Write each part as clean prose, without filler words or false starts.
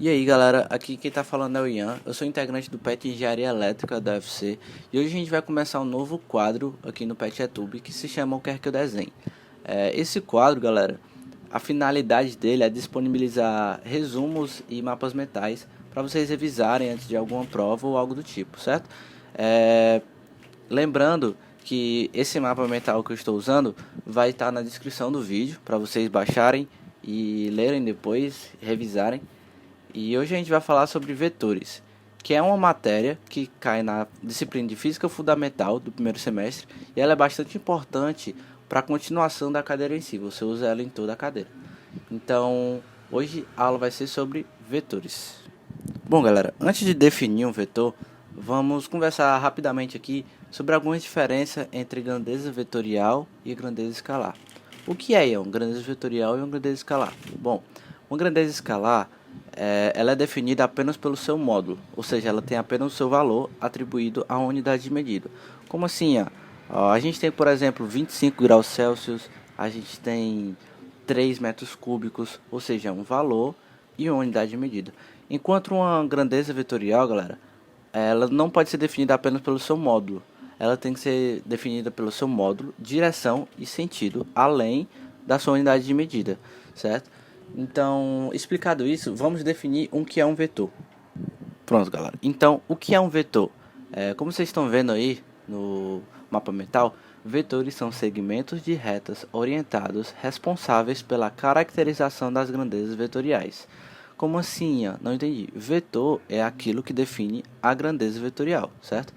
E aí galera, aqui quem tá falando é o Ian, eu sou integrante do PET Engenharia Elétrica da UFC e hoje a gente vai começar um novo quadro aqui no PET YouTube que se chama O Quer Que Eu Desenhe. Esse quadro, galera, a finalidade dele é disponibilizar resumos e mapas mentais para vocês revisarem antes de alguma prova ou algo do tipo, certo? Lembrando que esse mapa mental que eu estou usando vai estar na descrição do vídeo para vocês baixarem e lerem depois, revisarem. E hoje a gente vai falar sobre vetores, que é uma matéria que cai na disciplina de Física Fundamental do primeiro semestre e ela é bastante importante para a continuação da cadeira em si, você usa ela em toda a cadeira. Então, hoje a aula vai ser sobre vetores. Bom galera, antes de definir um vetor, vamos conversar rapidamente aqui sobre algumas diferenças entre grandeza vetorial e grandeza escalar. O que é uma grandeza vetorial e uma grandeza escalar? Bom, uma grandeza escalar ela é definida apenas pelo seu módulo, ou seja, ela tem apenas o seu valor atribuído à unidade de medida. Como assim? A gente tem, por exemplo, 25 graus Celsius, a gente tem 3 metros cúbicos, ou seja, um valor e uma unidade de medida. Enquanto uma grandeza vetorial, galera, ela não pode ser definida apenas pelo seu módulo. Ela tem que ser definida pelo seu módulo, direção e sentido, além da sua unidade de medida, certo? Então, explicado isso, vamos definir o que é um vetor. Pronto, galera. Então, o que é um vetor? Como vocês estão vendo aí no mapa mental, vetores são segmentos de retas orientados responsáveis pela caracterização das grandezas vetoriais. Como assim? Não entendi. Vetor é aquilo que define a grandeza vetorial, certo?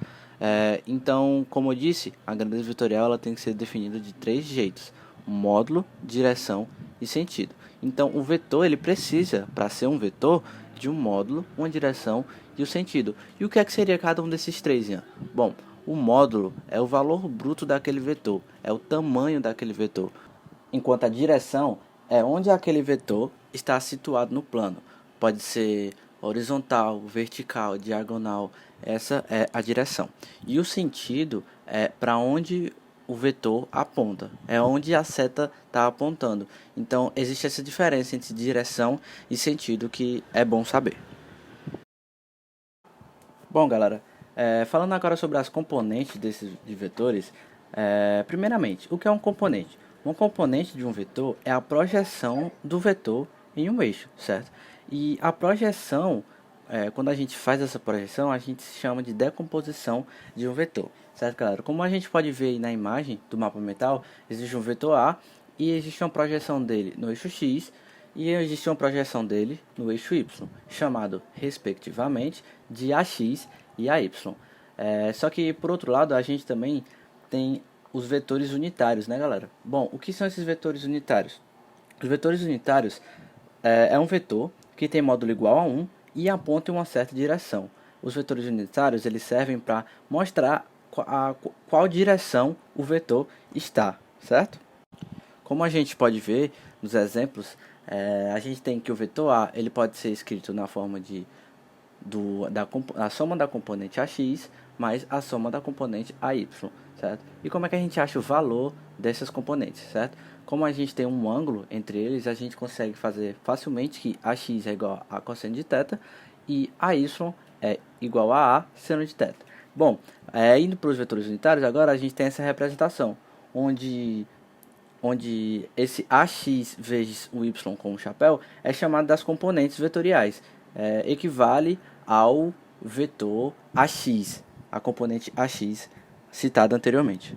Então, como eu disse, a grandeza vetorial ela tem que ser definida de três jeitos: módulo, direção e sentido. Então, o vetor ele precisa, para ser um vetor, de um módulo, uma direção e o sentido. E o que é que seria cada um desses três, Ian? Bom, o módulo é o valor bruto daquele vetor, é o tamanho daquele vetor, enquanto a direção é onde aquele vetor está situado no plano. Pode ser horizontal, vertical, diagonal, essa é a direção. E o sentido é para onde o vetor aponta, é onde a seta está apontando. Então existe essa diferença entre direção e sentido que é bom saber. Bom, galera, falando agora sobre as componentes desses de vetores, primeiramente, o que é um componente? Um componente de um vetor é a projeção do vetor em um eixo, certo? E a projeção, quando a gente faz essa projeção, a gente chama de decomposição de um vetor, certo, galera? Como a gente pode ver aí na imagem do mapa mental, existe um vetor A e existe uma projeção dele no eixo X e existe uma projeção dele no eixo Y, chamado, respectivamente, de AX e AY. Só que, por outro lado, a gente também tem os vetores unitários, né, galera? Bom, o que são esses vetores unitários? Os vetores unitários é um vetor que tem módulo igual a 1 e aponta em uma certa direção. Os vetores unitários eles servem para mostrar qual direção o vetor está, certo? Como a gente pode ver nos exemplos, a gente tem que o vetor A ele pode ser escrito na forma de a soma da componente AX mais a soma da componente AY, certo? E como é que a gente acha o valor dessas componentes, certo? Como a gente tem um ângulo entre eles, a gente consegue fazer facilmente que AX é igual a cosseno de θ e AY é igual a seno de θ. Bom, indo para os vetores unitários, agora a gente tem essa representação, onde esse AX vezes o Y com o chapéu é chamado das componentes vetoriais. Equivale ao vetor AX, a componente AX citada anteriormente.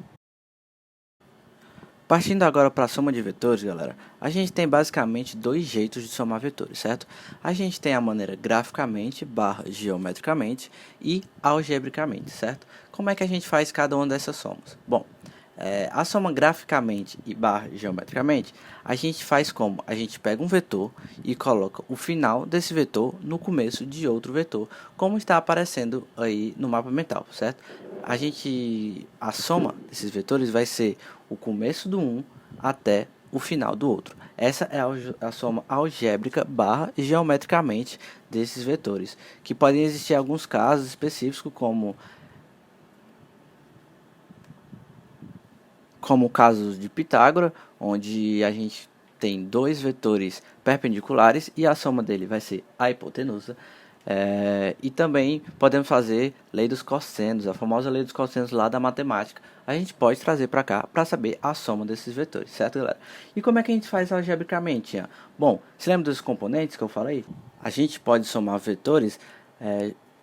Partindo agora para a soma de vetores, galera, a gente tem basicamente dois jeitos de somar vetores, certo? A gente tem a maneira graficamente, geometricamente e algebricamente, certo? Como é que a gente faz cada uma dessas somas? Bom, a soma graficamente e geometricamente, a gente faz como? A gente pega um vetor e coloca o final desse vetor no começo de outro vetor, como está aparecendo aí no mapa mental, certo? A soma desses vetores vai ser o começo do um até o final do outro. Essa é a soma algébrica geometricamente desses vetores, que podem existir alguns casos específicos como o caso de Pitágoras, onde a gente tem dois vetores perpendiculares e a soma dele vai ser a hipotenusa. E também podemos fazer lei dos cossenos, a famosa lei dos cossenos lá da matemática. A gente pode trazer para cá para saber a soma desses vetores, certo, galera? E como é que a gente faz algebricamente, Ian? Bom, se lembra dos componentes que eu falei? A gente pode somar vetores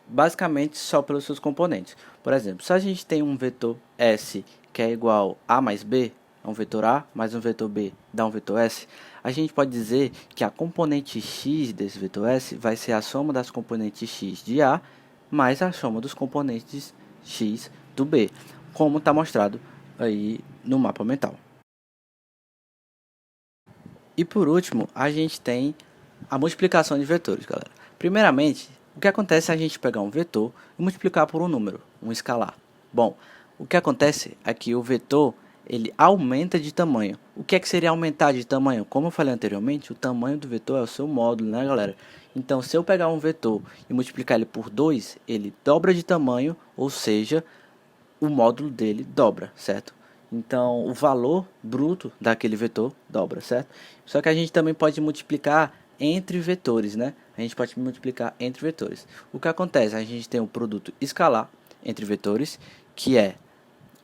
basicamente só pelos seus componentes. Por exemplo, se a gente tem um vetor S que é igual a mais B, é um vetor A mais um vetor B dá um vetor S, a gente pode dizer que a componente x desse vetor S vai ser a soma das componentes x de A mais a soma dos componentes x do B, como está mostrado aí no mapa mental. E por último, a gente tem a multiplicação de vetores, galera. Primeiramente, o que acontece é a gente pegar um vetor e multiplicar por um número, um escalar. Bom, o que acontece é que o vetor ele aumenta de tamanho. O que é que seria aumentar de tamanho? Como eu falei anteriormente, o tamanho do vetor é o seu módulo, né, galera? Então, se eu pegar um vetor e multiplicar ele por 2, ele dobra de tamanho, ou seja, o módulo dele dobra, certo? Então, o valor bruto daquele vetor dobra, certo? Só que a gente também pode multiplicar entre vetores, né? A gente pode multiplicar entre vetores. O que acontece? A gente tem o produto escalar entre vetores, que é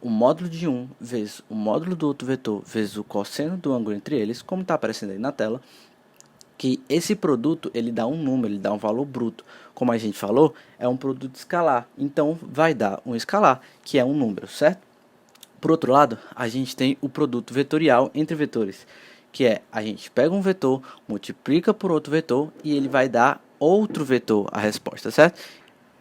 o módulo de um vezes o módulo do outro vetor vezes o cosseno do ângulo entre eles, como está aparecendo aí na tela, que esse produto ele dá um número, ele dá um valor bruto. Como a gente falou, é um produto escalar, então vai dar um escalar, que é um número, certo? Por outro lado, a gente tem o produto vetorial entre vetores, que é a gente pega um vetor, multiplica por outro vetor e ele vai dar outro vetor a resposta, certo?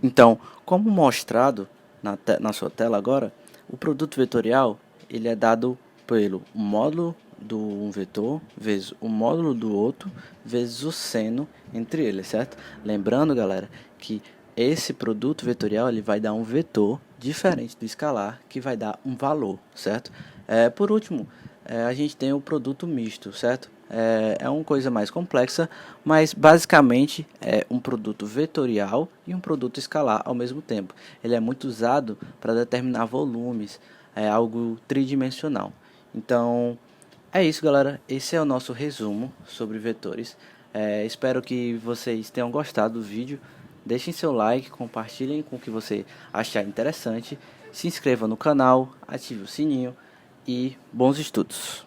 Então, como mostrado na sua tela agora, o produto vetorial ele é dado pelo módulo do um vetor vezes o módulo do outro vezes o seno entre eles, certo? Lembrando, galera, que esse produto vetorial ele vai dar um vetor diferente do escalar, que vai dar um valor, certo? Por último, a gente tem o produto misto, certo? É uma coisa mais complexa, mas basicamente é um produto vetorial e um produto escalar ao mesmo tempo. Ele é muito usado para determinar volumes, é algo tridimensional. Então, é isso, galera. Esse é o nosso resumo sobre vetores. Espero que vocês tenham gostado do vídeo. Deixem seu like, compartilhem com o que você achar interessante. Se inscreva no canal, ative o sininho e bons estudos.